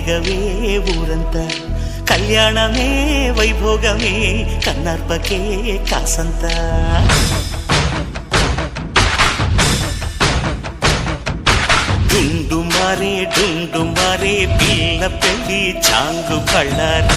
రేగవే ఊరంతా కళ్యాణమే వైభోగమే కన్నార్పకే కాసంత డుండు మారే పిల్ల పెళ్ళి చాంగు కళ్ళ